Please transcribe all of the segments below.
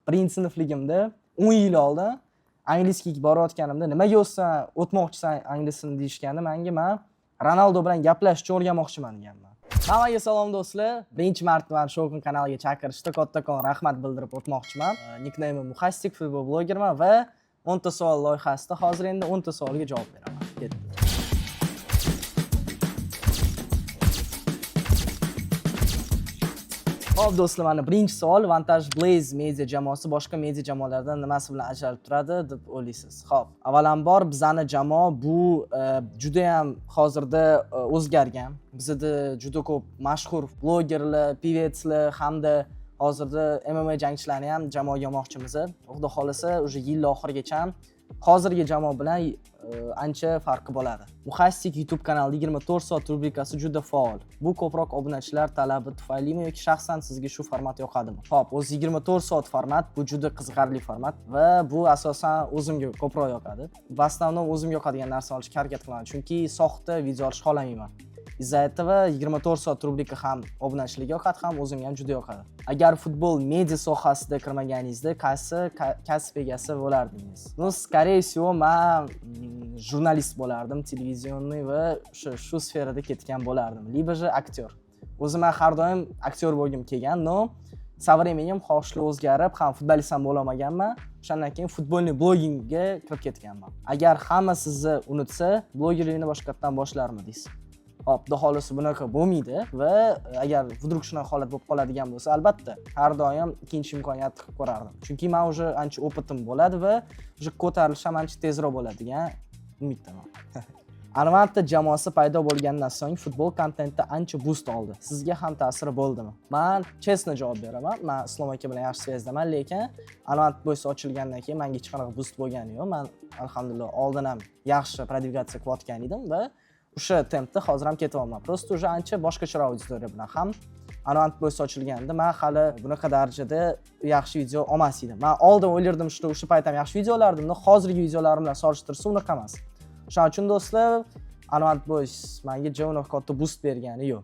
birinchi sinfligimda 10 yil oldin angliyskiga borayotganimda nimaga o'tmoqchisan anglisini deyishganda men Ronaldo bilan gaplashishni o'rganmoqchiman deganman. Hammaga salom do'stlar. Birinchi marta meni Shokun kanaliga chaqirishdi. Kattakon rahmat bildirib o'tmoqchiman. Nickname'im Muhassik, futbol blogerman va 10 ta savol loyihasida hozir endi 10 ta savolga javob beraman. Ketdi. Hop do'stlar, mana birinchi savol, Vantage Blaze media jamoasi boshqa media jamoalardan nimasi bilan ajralib turadi deb o'ylaysiz? Xo'p, avvalambor bizning jamoa bu juda ham hozirda o'zgargan. Bizda juda ko'p mashhur blogerlar, pevetslar hamda hozirda MMA jangchilarni ham jamoaga olmoqchimiz. Xudo xolasa, o'sha yil oxirigacha hozirgi jamoa bilan ancha farqi bo'ladi. Muhassik YouTube kanalida 24 soat rubrikasi juda faol. Bu ko'proq obunachilar talabi tufaylimi yoki shaxsan sizga shu format yoqadimi? Xo'p, o'zi 24 soat format bu juda qiziqarli format va bu asosan o'zimga ko'proq yoqadi. Va основном o'zimga yoqadigan narsani olishga harakat qilaman, chunki soxta video olishni xohlamayman. Из-за этого 24 soat rubrika ham obunachilarga yoqadi, ham o'zimga ham juda yoqadi. Agar futbol media sohasida kirmaganingizda qaysi kasb egasi bo'lardingiz? Ну, скорее всего, men jurnalist bo'lardim, televizionni va shu sferada ketgan bo'lardim. Liba же aktyor. O'zim har doim aktyor bo'lgim kelgan, no со временем xohishlar o'zgarib, ham futbolist ham bo'la olmaganman. O'shandan keyin futbolni blogingga kirib ketganman. Agar hamma sizni unutsa, blogerlikni boshqatdan boshlarmidingiz? Hop, xudo xolasa bunaqa bo'lmaydi va agar vdруг shunaqa holat bo'lib qoladigan bo'lsa, albatta har doim ikkinchi imkoniyat qilib ko'rardim. Chunki men уже ancha o'pitim bo'ladi va уже ko'tarilish ham ancha tezroq bo'ladi degan umiddaman. Arvanta jamoasi paydo bo'lgandan so'ng futbol kontentda ancha boost oldi. Sizga ham ta'siri bo'ldimi? Men chestno javob beraman. Men Islom aka bilan yaxshi sezdaman, lekin Arvant bo'ysi ochilgandan keyin menga hech qanaqa boost bo'lgani yo'q. Men alhamdulillah oldin ham yaxshi prodvigatsiya qilayotgan edim va o'sha tempda hozir ham ketyapman. Prosta o'sha ancha boshqacharoq auditoriya bilan ham Arvant bo'ysi ochilganda men hali bunaqa darajada yaxshi video olmas edim. Men oldin o'ylardim o'sha payt ham yaxshi video olardim, но hozirgi videolarim bilan solishtirsa unaqa emas. Shuning uchun do'stlar, Arvant bo'ys menga javob katta boost bergani yo'q.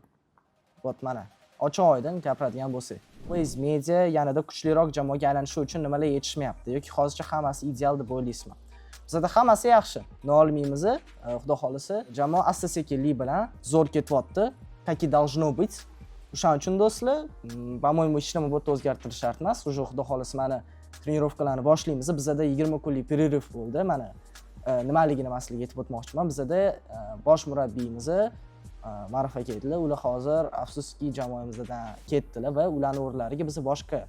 Vot mana, ochiq oydin gapiradigan bo'lsak. Blaze media yanada kuchliroq jamoaga aylanishi uchun nimalar yetishmayapti yoki hozircha hammasi ideal deb o'ylaysizmi? Bizda hammasi yaxshi. Nolmaymiz, xudo xolasa, jamoa asta-sekinlik bilan zo'r ketyapti, как и должно быть. O'shaning uchun do'stlar, по-моему, hech nima bo'ta o'zgartirish shart emas. Уже xudo xolasa mana trenirovkalarni boshlaymiz. Bizda 20 kunlik перерыв bo'ldi. Mana nimaligini masalaga yetib o'tmoqchiman. Bizda bosh murabbiyimiz Ma'ruf aka edilar. Ular hozir afsuski jamoamizdan ketdilar va ularning o'rnlariga biz boshqa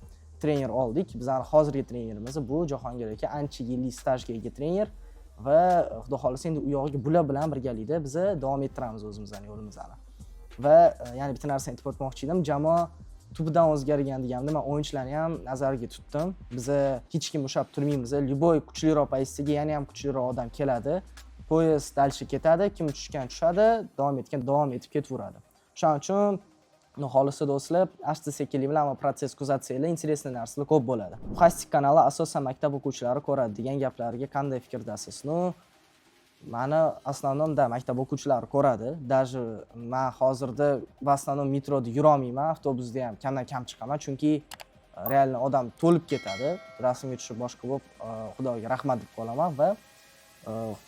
trener oldik. Bizning hozirgi trenerimiz bu Jahongir aka, ancha yillik stajga ega trener va xudo xolasa endi u yog'iga bular bilan birgalikda biz davom ettiramiz o'zimizning yo'limizni. Va yana bitta narsani aytib o'tmoqchi edim. Jamoa tubidan o'zgargan deganimda men o'yinchilarni ham nazarga tutdim. Biz hech kim ushab turmaymiz. Любой kuchliroq pozitsiyaga yana ham kuchliroq odam keladi. Poyezd dalshi ketadi, kim tushgan tushadi, davom etib ketaveradi. Shuning uchun xohlasa do'stlar, asta-sekinlik bilan proses kuzatsanglar, interesli narsalar ko'p bo'ladi. Muhassik kanali asosan maktab o'quvchilari ko'radi degan gaplarga qanday fikrdasiz? Mani основном maktab o'quvchilari ko'radi. Даже men hozirda в основном metroda yurolmayman, avtobusda ham kamdan-kam chiqaman, chunki realni odam to'lib ketadi. Rasmga tushib boshqa bo'lib, Xudoga rahmat deb qolaman va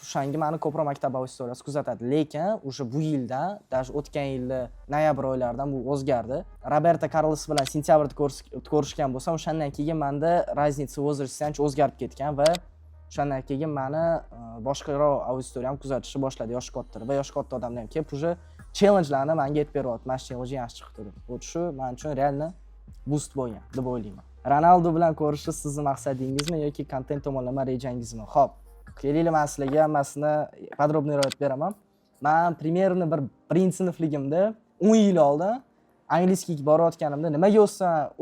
o'shanga meni ko'proq maktab auditoriyasi kuzatadi. Lekin o'sha bu yilda, даже o'tgan yilda noyabr oylaridan bu o'zgardi. Roberto Carlos bilan sentyabrda ko'rishgan bo'lsam, o'shandan keyin menda raznica возрастda ancha o'zgarib ketgan va o'shandan keyin meni boshqaroq auditoriyam kuzatishni boshladi, yosh kattalar va yosh katta odamlar ham kelib o'sha challenge'larni menga aytib beryapti. Mana shu challenge yaxshi chiqdi deb. Bu shu men uchun realni boost bo'lgan deb o'ylayman. Ronaldo bilan ko'rishish sizning maqsadingizmi yoki kontent tomonlama rejangizmi? Xo'p, kelaylik men sizlarga hammasini podrobniy aytib beraman. Men примерно birinchi sinfligimda 10 yil oldin angliyskiga borayotganimda nimaga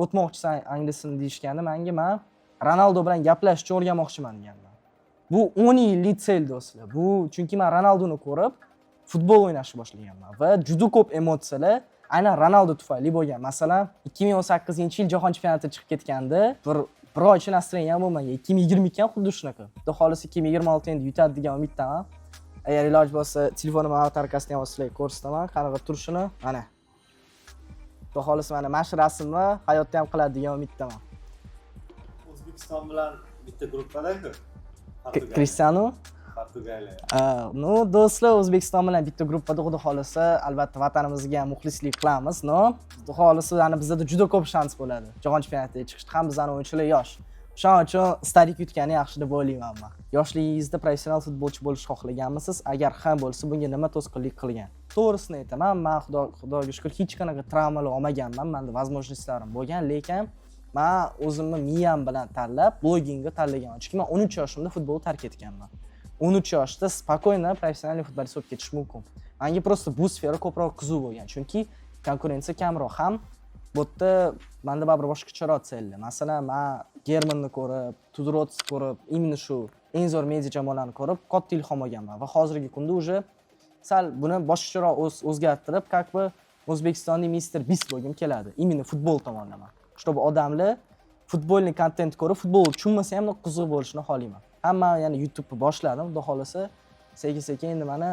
o'tmoqchisan anglisini deyishganda men Ronaldo bilan gaplashishni o'rganmoqchiman deganman. Bu 10 yillik sel do'stlar. Bu chunki men Ronaldoni ko'rib futbol o'ynashni boshlaganman va juda ko'p emotsiyalar aynan Ronaldo tufayli bo'lgan. Masalan, 2018-yil Jahon chempionatiga chiqib ketganda bir oycha настроение ham bo'lmagan. 2022 ham xuddi shunaqa. Xudo xolasa 2026 endi yutadi degan umiddaman. Agar iloj bo'lsa, telefonim avatarkasini ham sizlarga ko'rsataman, qanaqa turishini. Mana. Xudo xolasa mana shu rasmni hayotda ham qiladi degan umiddaman. O'zbekiston bilan bitta gruppada-ku. Cristiano Portugaliya. no do'stlar, O'zbekiston bilan bitta gruppada, xudo xolisa, albatta vatanimizga ham muxlislik qilamiz, no. Xudo xolisa, yani bizda juda ko'p shans bo'ladi. Jahon chempionatiga chiqishda ham bizning o'yinchilar yosh. Shuning uchun starik yutgani yaxshi deb o'ylayman men. Yoshligingizda professional futbolchi bo'lishni xohlaganmisiz? Agar ha bo'lsa, bunga nima to'sqinlik qilgan? To'g'risini aytaman, men Xudoga shukr hech qanaqa travmalar olmaganman. Menda возможностьlarim bo'lgan, lekin men o'zimni miyam bilan tanlab, bloggingni tanlaganman. Chunki men 13 yoshimda futbolni tark etganman. 13 yoshda spokойно professional futbolchi bo'lib ketish mumkin. Menga просто bu sfera ko'proq qiziq bo'lgan, chunki konkurensiya kamroq ham. Bu yerda menda baribir boshqacharoq sellar. Masalan, men Germanni ko'rib, Tudorotni ko'rib, imенно shu eng zo'r media jamoalarni ko'rib, katta ilhom olganman va hozirgi kunda уже sal buni boshqacharoq o'zgartirib, как бы O'zbekistonning Mr. Beast bo'lgim keladi. Именно futbol tomonlama. Чтобы odamlar futbolni kontent ko'rib, futbol tushunmasa ham qiziq bo'lishini xohlayman. Hamma yana YouTube'ni boshladim, xudo xolasa, sekin-sekin endi mana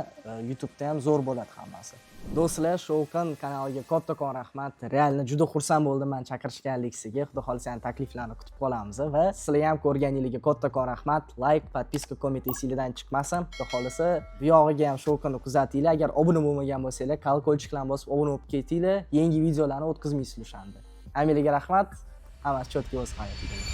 YouTube'da ham zo'r bo'ladi hammasi. Do'stlar, Shovqin kanaliga kattakon rahmat. Realni juda xursand bo'ldim men chaqirishganligiga. Xudo xolasa yana takliflarni kutib qolamiz va sizlar ham ko'rganingizga kattakon rahmat. Like, podpiska, komment esingizdan chiqmasin. Xudo xolasa, bu yog'iga ham Shovqinni kuzatinglar. Agar obuna bo'lmagan bo'lsanglar, kolokольчикlarni bosib obuna bo'lib ketinglar. Yangi videolarni o'tkazmaysiz o'shanda. Hammaga rahmat. Hammasi chotki o'z hayotiga.